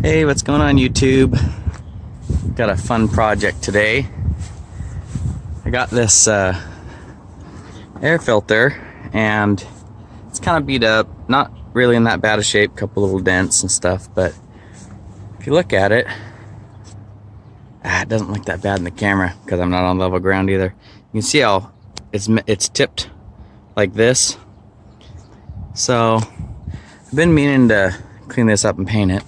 Hey, what's going on YouTube? Got a fun project today. I got this air filter and it's kind of beat up, not really in that bad a shape, couple little dents and stuff, but if you look at it, it doesn't look that bad in the camera because I'm not on level ground either. You can see how it's tipped like this. So I've been meaning to clean this up and paint it,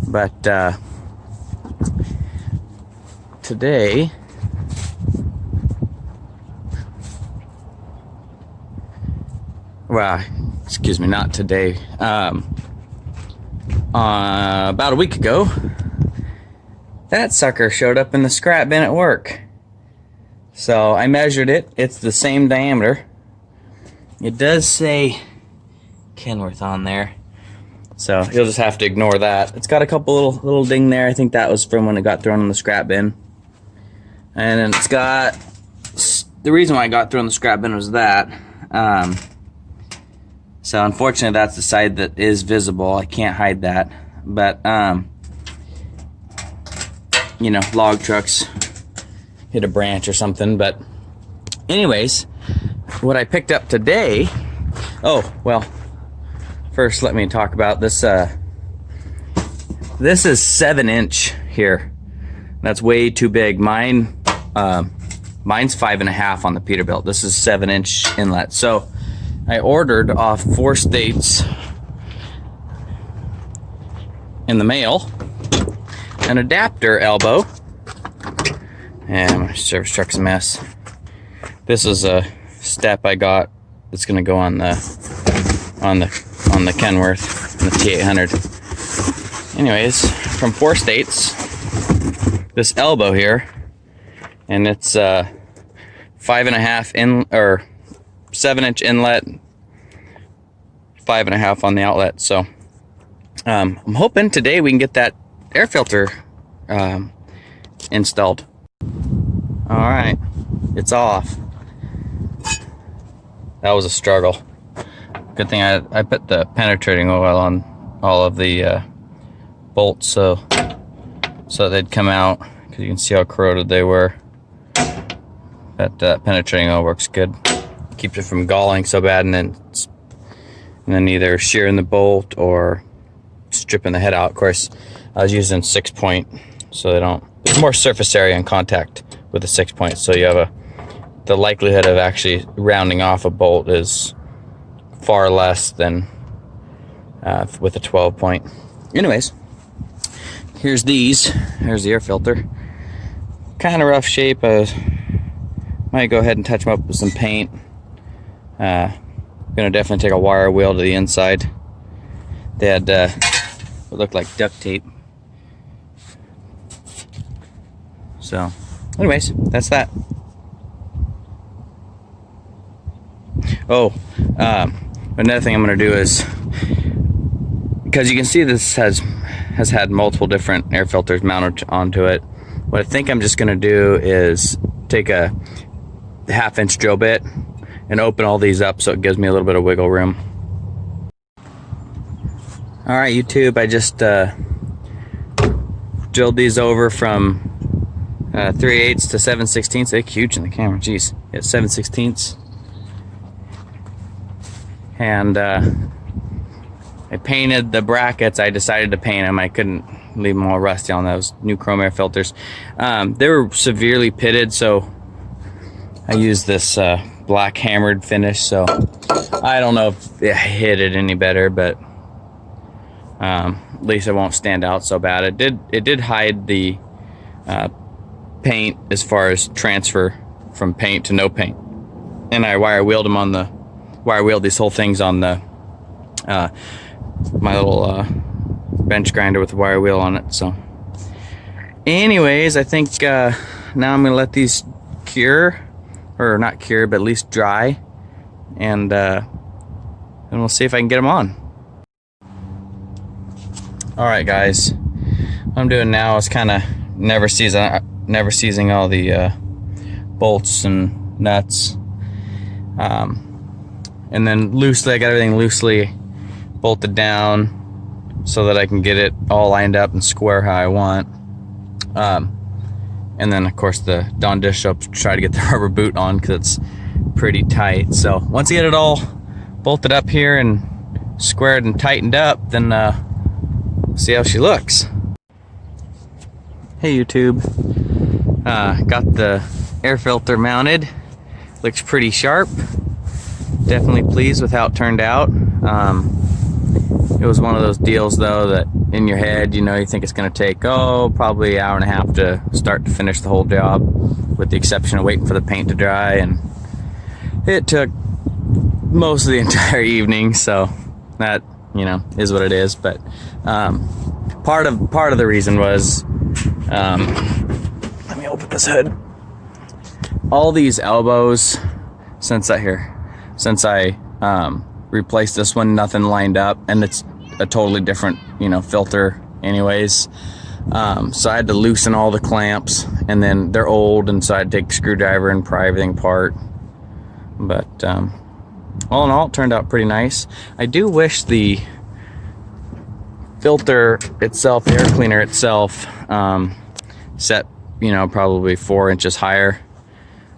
but today excuse me, not today, about a week ago, that sucker showed up in the scrap bin at work. So I measured it. It's the same diameter. It does say Kenworth on there, so you'll just have to ignore that. It's got a couple little ding there. I think that was from when it got thrown in the scrap bin. And then it's got, the reason why I got thrown in the scrap bin was that. So unfortunately that's the side that is visible. I can't hide that. But you know, log trucks hit a branch or something. But anyways, what I picked up today, oh well, first let me talk about this. This is 7-inch here. That's way too big. Mine's 5.5 on the Peterbilt. This is 7-inch inlet. So I ordered off 4 states in the mail an adapter elbow, and my service truck's a mess. This is a step I got that's gonna go on the Kenworth, on the T800. Anyways, from 4 states, this elbow here, and it's 5.5 in, or 7-inch inlet, 5.5 on the outlet. So I'm hoping today we can get that air filter installed. All right, it's off. That was a struggle. Good thing I put the penetrating oil on all of the bolts so they'd come out, because you can see how corroded they were. That penetrating oil works good. Keeps it from galling so bad and then either shearing the bolt or stripping the head out. Of course, I was using 6-point, so there's more surface area and contact with a 6-point, so you have the likelihood of actually rounding off a bolt is far less than with a 12-point. Anyways, here's the air filter. Kind of rough shape. Might go ahead and touch them up with some paint. Gonna definitely take a wire wheel to the inside. They had what looked like duct tape. So anyways, that's that. Oh, another thing I'm gonna do is, because you can see this has had multiple different air filters mounted onto it. What I think I'm just gonna do is take a 1/2-inch drill bit and open all these up so it gives me a little bit of wiggle room. All right, YouTube, I just drilled these over from 3/8 to 7/16. They're huge in the camera, jeez. Yeah, 7/16. And I painted the brackets. I decided to paint them. I couldn't leave them all rusty on those new chrome air filters. They were severely pitted, so I used this black hammered finish. So I don't know if it hit it any better, but at least it won't stand out so bad. It did hide the paint as far as transfer from paint to no paint. And I wire wheeled these whole things on the my little bench grinder with a wire wheel on it. So anyways, I think now I'm gonna let these cure, or not cure, but at least dry, and we'll see if I can get them on. All right, guys, what I'm doing now is kind of never seizing all the bolts and nuts, and then loosely, I got everything loosely bolted down so that I can get it all lined up and square how I want. And then of course the Dawn dish soap, try to get the rubber boot on because it's pretty tight. So once I get it all bolted up here and squared and tightened up, then see how she looks. Hey YouTube, got the air filter mounted. Looks pretty sharp. Definitely pleased with how it turned out. It was one of those deals though that in your head, you know, you think it's going to take probably an hour and a half to start to finish the whole job, with the exception of waiting for the paint to dry, and it took most of the entire evening. So that, you know, is what it is. But part of the reason was, let me open this hood. All these elbows, since I replaced this one, nothing lined up, and it's a totally different, you know, filter anyways. So I had to loosen all the clamps, and then they're old, and so I had to take a screwdriver and pry everything apart. But all in all, it turned out pretty nice. I do wish the filter itself, the air cleaner itself, set, you know, probably 4 inches higher,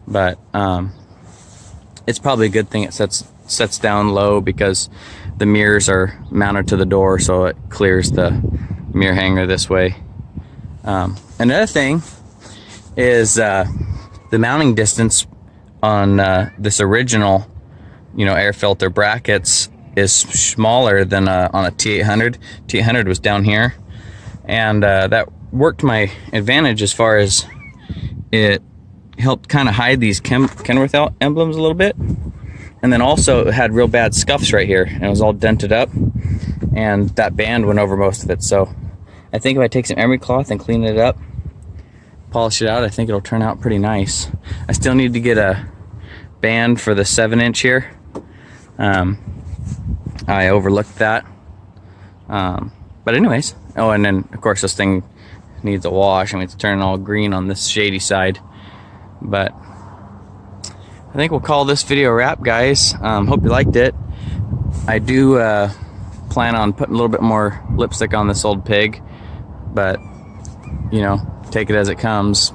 but it's probably a good thing it sets down low, because the mirrors are mounted to the door, so it clears the mirror hanger this way. Another thing is the mounting distance on this original, you know, air filter brackets is smaller than on a T800. T800 was down here, and that worked my advantage as far as it helped kind of hide these Kenworth emblems a little bit. And then also it had real bad scuffs right here, and it was all dented up, and that band went over most of it. So I think if I take some emery cloth and clean it up, polish it out, I think it'll turn out pretty nice. I still need to get a band for the 7-inch here. I overlooked that. But anyways, oh, and then of course this thing needs a wash. I mean, it's turning all green on this shady side. But I think we'll call this video a wrap, guys. Hope you liked it. I do plan on putting a little bit more lipstick on this old pig, but you know, take it as it comes.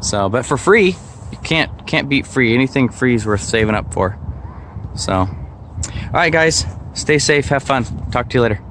So, but for free, you can't beat free. Anything free is worth saving up for. So, all right, guys, stay safe, have fun. Talk to you later.